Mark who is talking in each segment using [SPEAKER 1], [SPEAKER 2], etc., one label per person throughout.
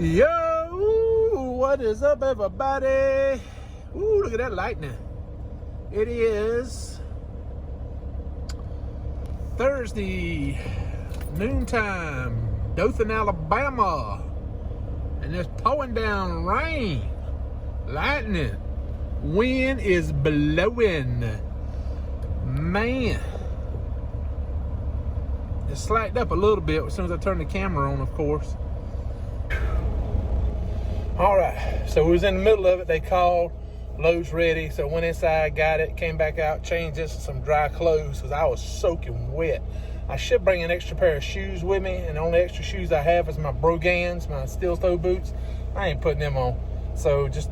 [SPEAKER 1] Yo, what is up, everybody? Ooh, look at that lightning. It is Thursday, noontime, Dothan, Alabama, and it's pouring down rain, lightning, wind is blowing. Man, it slacked up a little bit as soon as I turned the camera on, of course. All right, so we was in the middle of it. They called, load's ready. So went inside, got it, came back out, changed this to some dry clothes because I was soaking wet. I should bring an extra pair of shoes with me, and the only extra shoes I have is my Brogans, my steel toe boots. I ain't putting them on. So just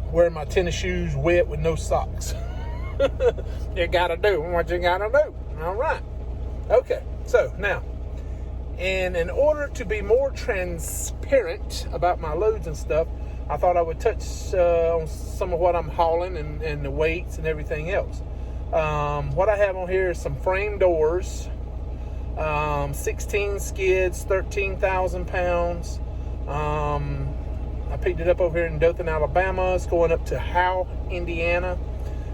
[SPEAKER 1] wearing my tennis shoes wet with no socks. You gotta do what you gotta do. All right. Okay, so now, and in order to be more transparent about my loads and stuff, I thought I would touch on some of what I'm hauling and the weights and everything else. What I have on here is some frame doors, 16 skids, 13,000 pounds. I picked it up over here in Dothan, Alabama. It's going up to Howe, Indiana.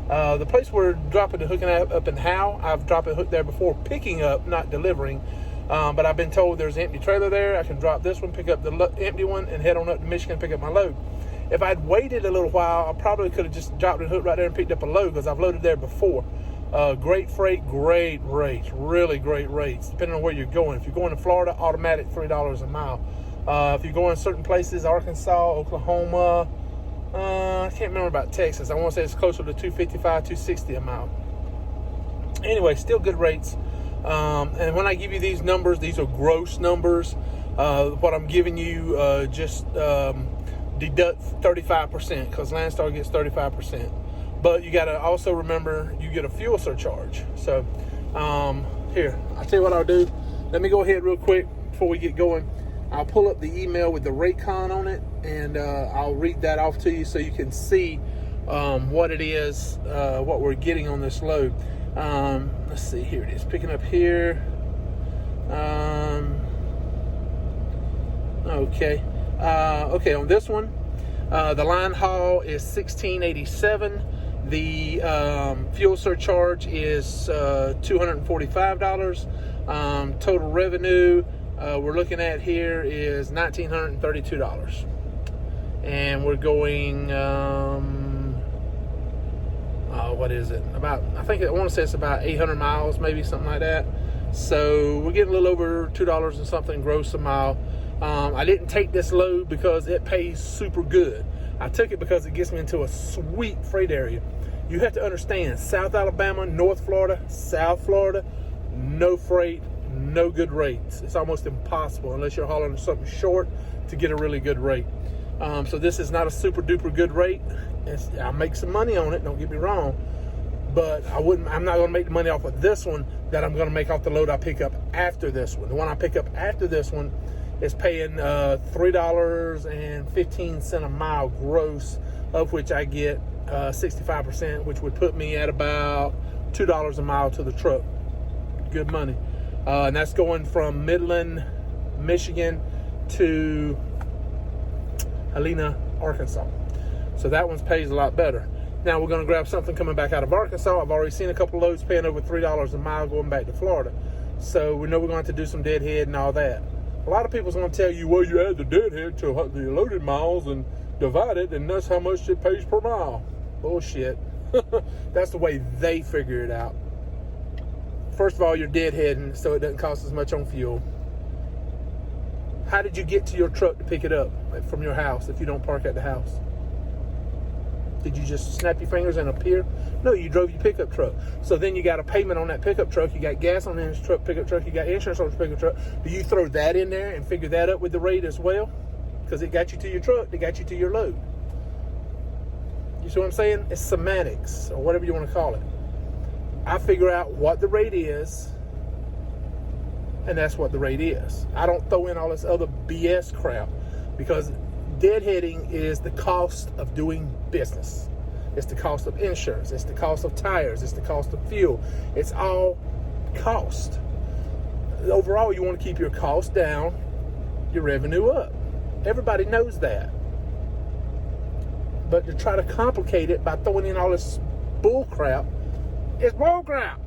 [SPEAKER 1] The place we're dropping the hooking up in Howe, I've dropped a hook there before, picking up, not delivering. But I've been told there's an empty trailer there. I can drop this one, pick up the empty one, and head on up to Michigan, pick up my load. If I'd waited a little while, I probably could have just dropped the hook right there and picked up a load because I've loaded there before. Great freight, great rates, really great rates, depending on where you're going. If you're going to Florida, automatic $3 a mile. If you're going certain places, Arkansas, Oklahoma, I can't remember about Texas. I want to say it's closer to $255, $260 a mile. Anyway, still good rates. And when I give you these numbers, these are gross numbers. What I'm giving you, just deduct 35% because Landstar gets 35%. But you got to also remember you get a fuel surcharge. So here, I'll tell you what I'll do. Let me go ahead real quick before we get going. I'll pull up the email with the rate con on it, and I'll read that off to you so you can see what it is, what we're getting on this load. Let's see, here it is, picking up here. Okay, on this one, the line haul is $16.87. The fuel surcharge is $245. Total revenue we're looking at here is $1,932, and we're going. What is it? I want to say it's about 800 miles, maybe something like that. So we're getting a little over $2 and something gross a mile. I didn't take this load because it pays super good. I took it because it gets me into a sweet freight area. You have to understand, South Alabama, North Florida, South Florida, no freight, no good rates. It's almost impossible unless you're hauling something short to get a really good rate. So this is not a super duper good rate. I'll make some money on it, don't get me wrong, but I'm not going to make the money off of this one that I'm going to make off the load I pick up after this one. The one I pick up after this one is paying $3.15 a mile gross, of which I get 65%, which would put me at about $2 a mile to the truck. Good money. And that's going from Midland, Michigan to Helena, Arkansas. So that one pays a lot better. Now we're going to grab something coming back out of Arkansas. I've already seen a couple of loads paying over $3 a mile going back to Florida. So we know we're going to have to do some deadhead and all that. A lot of people's going to tell you, well, you add the deadhead to the loaded miles and divide it, and that's how much it pays per mile. Bullshit. That's the way they figure it out. First of all, you're deadheading, so it doesn't cost as much on fuel. How did you get to your truck to pick it up from your house if you don't park at the house? Did you just snap your fingers and appear? No, you drove your pickup truck. So then you got a payment on that pickup truck. You got gas on that pickup truck. You got insurance on the pickup truck. Do you throw that in there and figure that up with the rate as well? Because it got you to your truck. It got you to your load. You see what I'm saying? It's semantics, or whatever you want to call it. I figure out what the rate is, and that's what the rate is. I don't throw in all this other BS crap, because deadheading is the cost of doing business. It's the cost of insurance. It's the cost of tires. It's the cost of fuel. It's all cost. Overall, you want to keep your cost down, your revenue up. Everybody knows that. But to try to complicate it by throwing in all this bull crap, it's bull crap.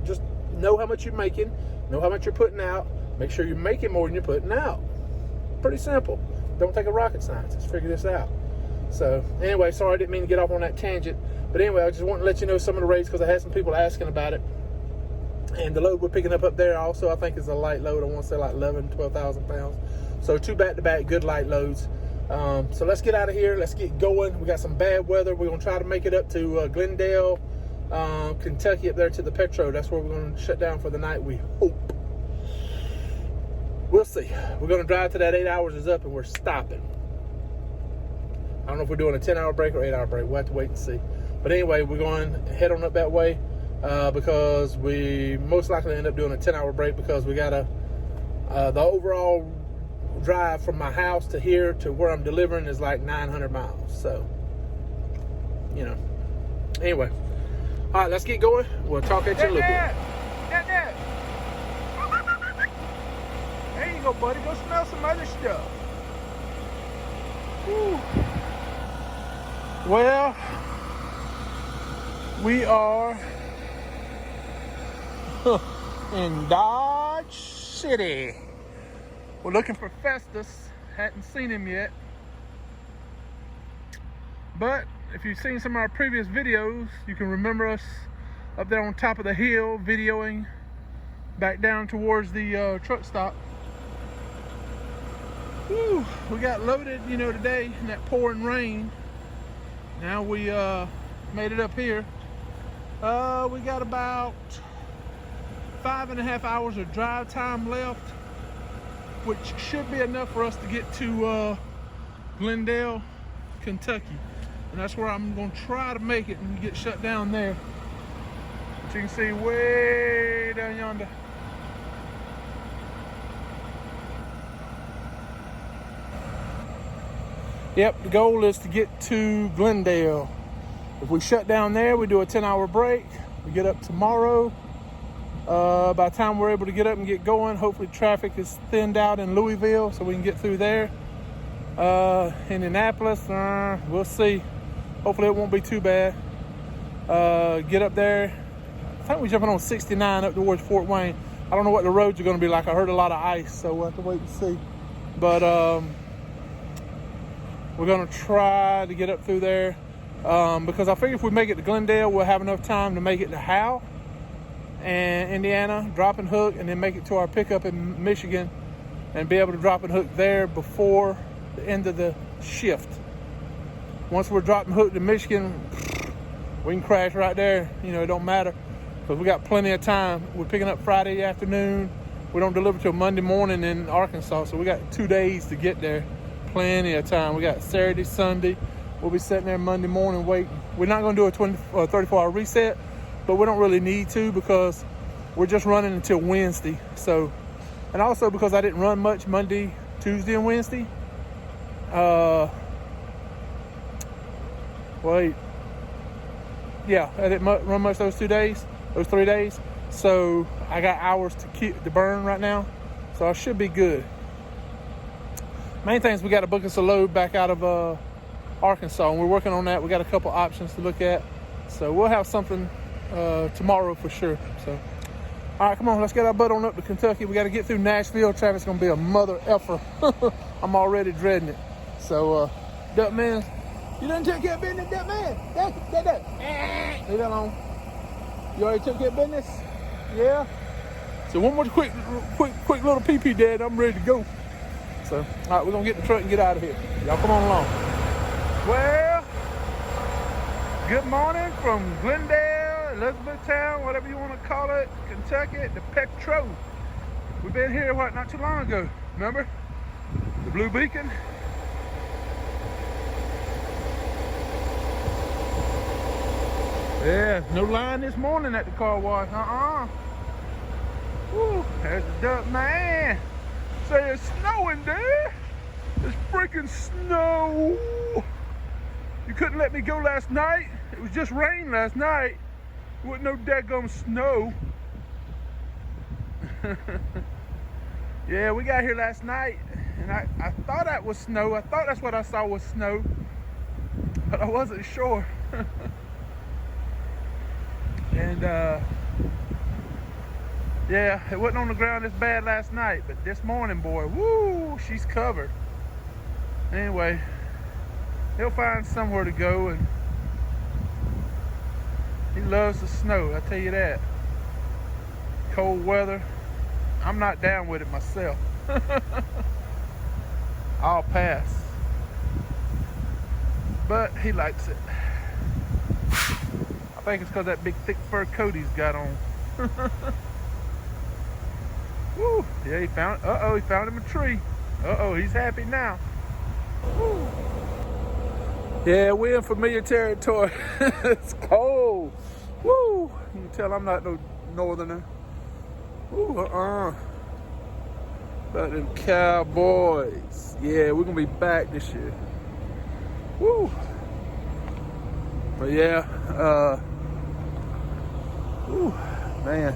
[SPEAKER 1] Just know how much you're making, know how much you're putting out, make sure you're making more than you're putting out. Pretty simple. Don't take a rocket science. Let's figure this out. So anyway, sorry I didn't mean to get off on that tangent. But anyway, I just want to let you know some of the rates because I had some people asking about it. And the load we're picking up there also, I think, is a light load. I want to say like 12,000 pounds. So 2 back-to-back good light loads. So let's get out of here. Let's get going. We got some bad weather. We're going to try to make it up to Glendale, Kentucky, up there to the Petro. That's where we're going to shut down for the night, we hope. We'll see. We're going to drive to that 8 hours is up and we're stopping. I don't know if we're doing a 10-hour break or 8-hour break. We'll have to wait and see. But anyway, we're going to head on up that way because we most likely end up doing a 10-hour break because we got the overall drive from my house to here to where I'm delivering is like 900 miles. So, you know. Anyway. All right, let's get going. We'll talk at you a little bit. There you go, buddy. Go smell some other stuff. Whew. Well, we are in Dodge City. We're looking for Festus. Hadn't seen him yet. But if you've seen some of our previous videos, you can remember us up there on top of the hill videoing back down towards the truck stop. Whew, we got loaded, you know, today in that pouring rain. Now we made it up here. We got about 5.5 hours of drive time left, which should be enough for us to get to Glendale, Kentucky. And that's where I'm going to try to make it and get shut down there. But you can see way down yonder. Yep, the goal is to get to Glendale. If we shut down there, we do a 10-hour break. We get up tomorrow. By the time we're able to get up and get going, hopefully traffic is thinned out in Louisville so we can get through there. Indianapolis, we'll see. Hopefully it won't be too bad. Get up there. I think we're jumping on 69 up towards Fort Wayne. I don't know what the roads are going to be like. I heard a lot of ice, so we'll have to wait and see. But we're going to try to get up through there because I figure if we make it to Glendale, we'll have enough time to make it to Howe and Indiana, drop and hook, and then make it to our pickup in Michigan and be able to drop and hook there before the end of the shift. Once we're dropping hooked in Michigan, we can crash right there. You know, it don't matter because we got plenty of time. We're picking up Friday afternoon. We don't deliver till Monday morning in Arkansas, so we got 2 days to get there. Plenty of time. We got Saturday, Sunday. We'll be sitting there Monday morning waiting. We're not going to do a 34-hour reset, but we don't really need to because we're just running until Wednesday. So, and also because I didn't run much Monday, Tuesday, and Wednesday. Yeah, I didn't run much those 3 days. So I got hours to burn right now. So I should be good. Main thing is we got to book us a load back out of Arkansas, and we're working on that. We got a couple options to look at, so we'll have something tomorrow for sure. So, all right, come on, let's get our butt on up to Kentucky. We got to get through Nashville. Traffic's gonna be a mother effer. I'm already dreading it. So, Duck Man, you done took care of business, Duck Man. Duck. Leave that alone. You already took care of business? Yeah. So one more quick little pee-pee, Dad. I'm ready to go. So, all right, we're going to get in the truck and get out of here. Y'all come on along. Well, good morning from Glendale, Elizabethtown, whatever you want to call it, Kentucky, the Petro. We've been here, not too long ago. Remember? The Blue Beacon. Yeah, no line this morning at the car wash. Woo, there's the Duck Man. Say it's snowing there. It's freaking snow. You couldn't let me go last night. It was just rain last night. There wasn't no daggum snow. Yeah, we got here last night. and I thought that was snow. I thought that's what I saw was snow, but I wasn't sure. And yeah, it wasn't on the ground this bad last night, but this morning, boy, woo, she's covered. Anyway, he'll find somewhere to go, and he loves the snow, I tell you that. Cold weather, I'm not down with it myself. I'll pass. But he likes it. I think it's because that big thick fur coat he's got on. Woo, yeah, he found, he found him a tree. He's happy now. Woo. Yeah, we're in familiar territory. It's cold. Woo, you can tell I'm not no northerner. Woo, About them Cowboys. Yeah, we're gonna be back this year. Woo. But yeah, woo, man,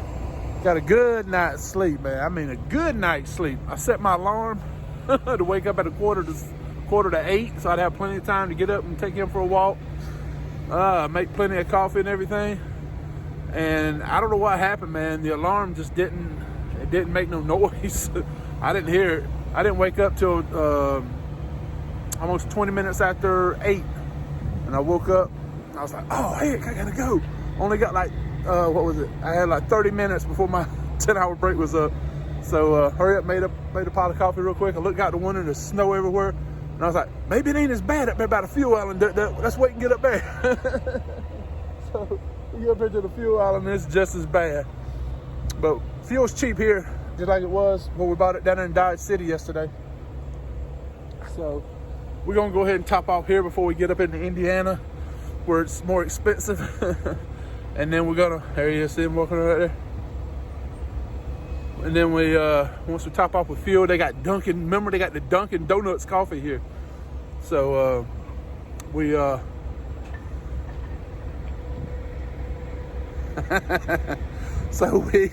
[SPEAKER 1] got a good night's sleep, man. I mean, a good night's sleep. I set my alarm to wake up at a quarter to 8, so I'd have plenty of time to get up and take him for a walk. Make plenty of coffee and everything. And I don't know what happened, man. The alarm just didn't make no noise. I didn't hear it. I didn't wake up till almost 20 minutes after 8. And I woke up, I was like, oh, heck, I gotta go. Only got like, what was it? I had like 30 minutes before my 10-hour break was up. So hurry up, made a pot of coffee real quick. I looked out the window, there's snow everywhere. And I was like, maybe it ain't as bad up there by the fuel island. Let's wait and get up there. So we get up here to the fuel island, and it's just as bad. But fuel's cheap here, just like it was when we bought it down there in Dodge City yesterday. So we're gonna go ahead and top off here before we get up into Indiana, where it's more expensive. And then we're gonna, there he is, see him walking right there. And then we, once we top off with fuel, they got Dunkin', remember they got the Dunkin' Donuts coffee here. So we, so we,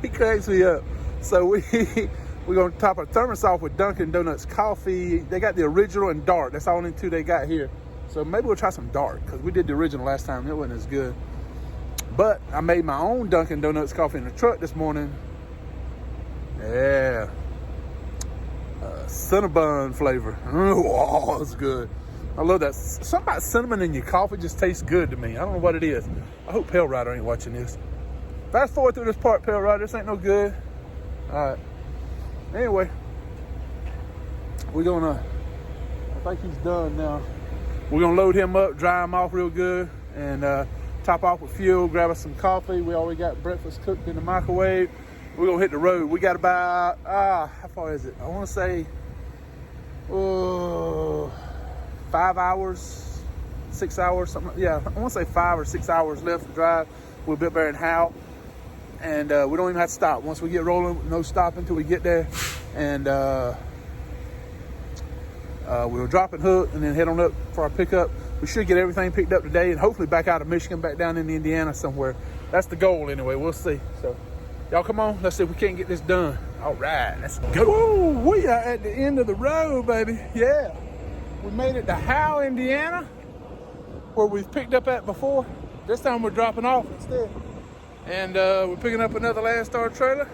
[SPEAKER 1] he cracks me up. So we're gonna top our thermos off with Dunkin' Donuts coffee. They got the original and dark. That's the only two they got here. So maybe we'll try some dark, because we did the original last time. It wasn't as good. But I made my own Dunkin' Donuts coffee in the truck this morning. Yeah. Cinnabon flavor. Oh, it's good. I love that. Something about cinnamon in your coffee just tastes good to me. I don't know what it is. I hope Pale Rider ain't watching this. Fast forward through this part, Pale Rider. This ain't no good. All right. Anyway, we're gonna, I think he's done now. We're gonna load him up, dry him off real good, and top off with fuel, grab us some coffee. We already got breakfast cooked in the microwave. We're gonna hit the road. We got about, how far is it? I wanna say, 5 hours, 6 hours, something. Yeah, I wanna say 5 or 6 hours left to drive. We'll be up there in Howell. And we don't even have to stop. Once we get rolling, no stopping until we get there. And we'll drop and hook and then head on up for our pickup. We should get everything picked up today and hopefully back out of Michigan, back down in Indiana somewhere. That's the goal anyway, we'll see. So y'all come on, let's see if we can't get this done. All right, let's go. Woo, we are at the end of the road, baby. Yeah, we made it to Howell, Indiana, where we've picked up at before. This time we're dropping off instead. And we're picking up another Landstar trailer.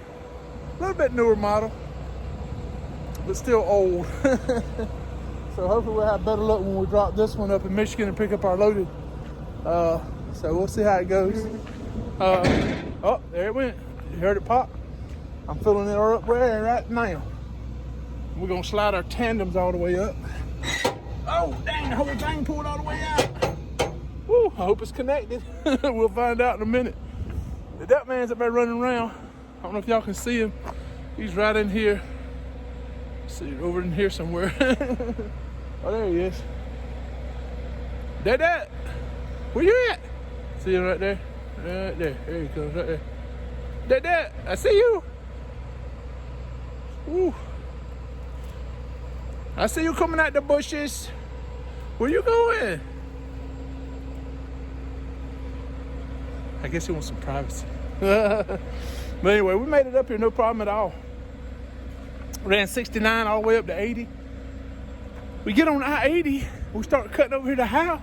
[SPEAKER 1] A little bit newer model, but still old. So hopefully we'll have better luck when we drop this one up in Michigan and pick up our loaded. So we'll see how it goes. Oh, there it went. You heard it pop? I'm filling it up right now. We're gonna slide our tandems all the way up. Oh, dang, the whole thing pulled all the way out. Woo, I hope it's connected. We'll find out in a minute. The duck man's up there running around. I don't know if y'all can see him. He's right in here. Let's see, over in here somewhere. Oh, there he is. Dad, where you at? See him right there? Right there. There he comes, right there. Dad, I see you. Ooh. I see you coming out the bushes. Where you going? I guess he wants some privacy. But anyway, we made it up here, no problem at all. Ran 69 all the way up to 80. We get on I-80. We start cutting over here to Howe.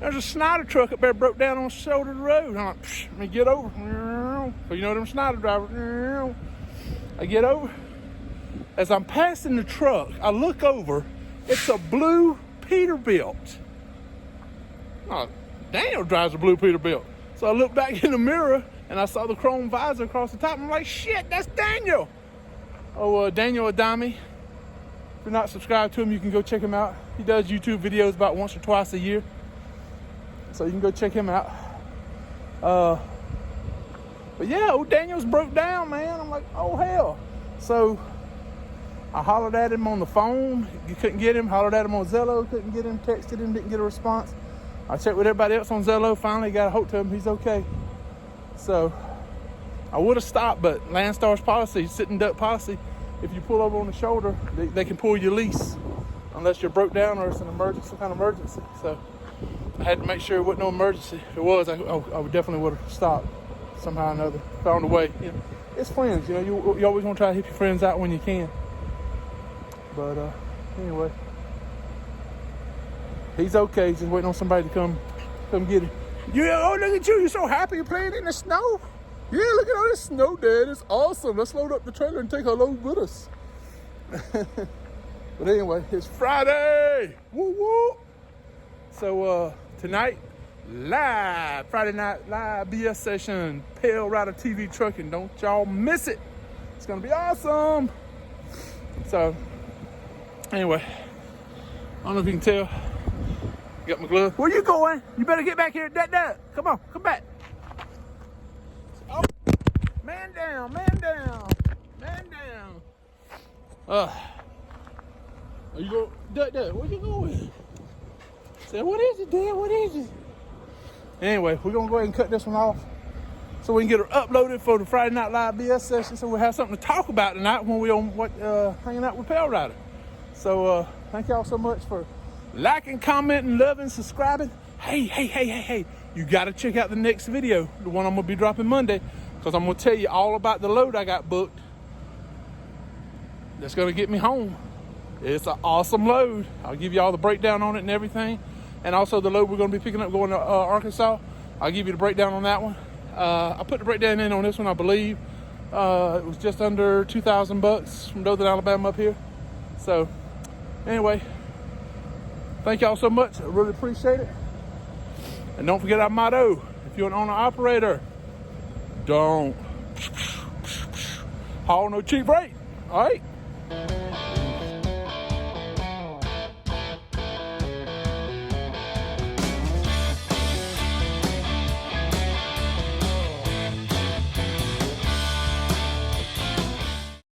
[SPEAKER 1] There's a Snyder truck up there broke down on the shoulder of the road. I'm like, let me get over. So you know them Snyder drivers. I get over. As I'm passing the truck, I look over. It's a blue Peterbilt. Oh, Daniel drives a blue Peterbilt. So I look back in the mirror and I saw the chrome visor across the top. I'm like, shit, that's Daniel. Oh, Daniel Adami. If you're not subscribed to him, you can go check him out. He does YouTube videos about once or twice a year. So you can go check him out. But yeah, old Daniel's broke down, man. I'm like, oh hell. So I hollered at him on the phone. You couldn't get him. Hollered at him on Zello. Couldn't get him. Texted him. Didn't get a response. I checked with everybody else on Zello. Finally got a hold to him. He's okay. So I would have stopped, but Landstar's policy, sitting duck policy, if you pull over on the shoulder, they can pull your lease unless you're broke down or it's an emergency, some kind of emergency. So I had to make sure it wasn't no emergency. If it was, I definitely would have stopped somehow or another, found a way. You know, it's friends, you know, you always want to try to help your friends out when you can. But anyway, he's okay. Just waiting on somebody to come get him. Yeah, oh, look at you. You're so happy you're playing in the snow. Yeah, look at all this snow, Dad. It's awesome. Let's load up the trailer and take our load with us. But anyway, it's Friday. Woo woo. So tonight, live, Friday night live BS session, Pale Rider TV Trucking. Don't y'all miss it. It's gonna be awesome. So anyway, I don't know if you can tell. Got my glove. Where you going? You better get back here. That. Come on, come back. Oh, man down, man down, man down. Are you going? That. Where you going? Say, what is it, Dad? What is it? Anyway, we're gonna go ahead and cut this one off so we can get her uploaded for the Friday Night Live BS session, so we'll have something to talk about tonight when we're on hanging out with Pale Rider. So thank y'all so much for liking, commenting, loving, subscribing. Hey, you gotta check out the next video, the one I'm gonna be dropping Monday, because I'm gonna tell you all about the load I got booked that's gonna get me home. It's an awesome load. I'll give you all the breakdown on it and everything, and also the load we're gonna be picking up going to Arkansas. I'll give you the breakdown on that one. I put the breakdown in on this one, I believe. It was just under $2,000 from Dothan, Alabama up here. So anyway, thank y'all so much. I really appreciate it. And don't forget our motto. If you're an owner-operator, don't haul no cheap rate. All right?